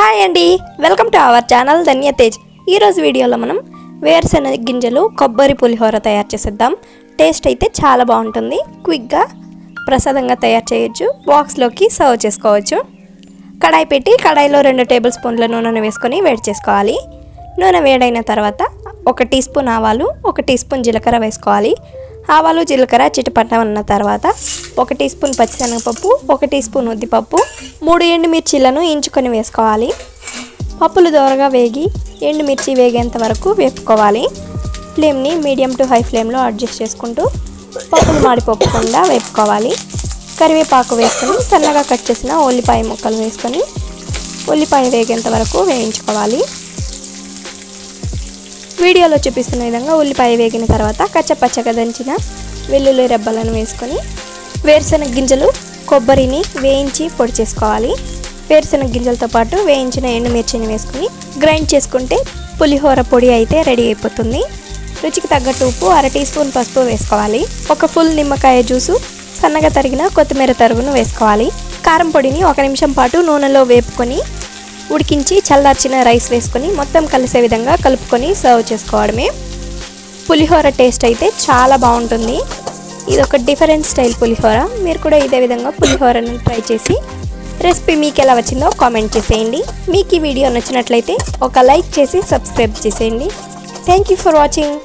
Hi అండి, welcome to our channel ధన్య తేజ్. ఈరోజు వీడియోలో మనం వేరుశెనగ గింజలు కొబ్బరి పులిహోర తయారు చేసేద్దాం. టేస్ట్ అయితే చాలా బాగుంటుంది. క్విక్గా ప్రసాదంగా తయారు చేయొచ్చు. బాక్స్లోకి సర్వ్ చేసుకోవచ్చు. కడాయి పెట్టి కడాయిలో 2 టేబుల్ స్పూన్ల నూనెను వేసుకొని వేడి చేసుకోవాలి. నూనె వేడైన తర్వాత 1 టీ స్పూన్ ఆవాలు, 1 టీ స్పూన్ జీలకర్ర వేసుకోవాలి. ఆవాలు జీలకర్ర చిటపటమన్న తర్వాత 1 టీ స్పూన్ పచ్చిశనగపప్పు, 1 టీ స్పూన్ ఉద్దిపప్పు, 3 ఎండుమిర్చీలను ఇంచుకొని వేసుకోవాలి. పప్పులు దోరగా వేగి ఎండుమిర్చి వేగేంత వరకు వేపుకోవాలి. ఫ్లేమ్ని మీడియం టు హై ఫ్లేమ్లో అడ్జస్ట్ చేసుకుంటూ పప్పులు మాడిపోకుండా వేపుకోవాలి. కరివేపాకు వేసుకొని సన్నగా కట్ చేసిన ఉల్లిపాయ ముక్కలు వేసుకొని ఉల్లిపాయ వేగేంత వరకు వేయించుకోవాలి. వీడియోలో చూపిస్తున్న విధంగా ఉల్లిపాయ వేగిన తర్వాత కచ్చపచ్చగా దంచిన వెల్లుల్లి రెబ్బలను వేసుకొని వేరుశెనగ గింజలు, కొబ్బరిని వేయించి పొడి చేసుకోవాలి. వేరుశెనగ గింజలతో పాటు వేయించిన ఎండుమిర్చిని వేసుకొని గ్రైండ్ చేసుకుంటే పులిహోర పొడి అయితే రెడీ అయిపోతుంది. రుచికి తగ్గట్టు ఉప్పు, 1/2 టీ స్పూన్ పసుపు వేసుకోవాలి. 1 ఫుల్ నిమ్మకాయ జ్యూసు, సన్నగా తరిగిన కొత్తిమీర తరుగును వేసుకోవాలి. కారం పొడిని 1 నిమిషం పాటు నూనెలో వేపుకొని ఉడికించి చల్లార్చిన రైస్ వేసుకొని మొత్తం కలిసే విధంగా కలుపుకొని సర్వ్ చేసుకోవడమే. పులిహోర టేస్ట్ అయితే చాలా బాగుంటుంది. ఇది ఒక డిఫరెంట్ స్టైల్ పులిహోర. మీరు కూడా ఇదే విధంగా పులిహోరను ట్రై చేసి రెసిపీ మీకు ఎలా వచ్చిందో కామెంట్ చేసేయండి. మీకు ఈ వీడియో నచ్చినట్లయితే ఒక లైక్ చేసి సబ్స్క్రైబ్ చేసేయండి. Thank you for watching.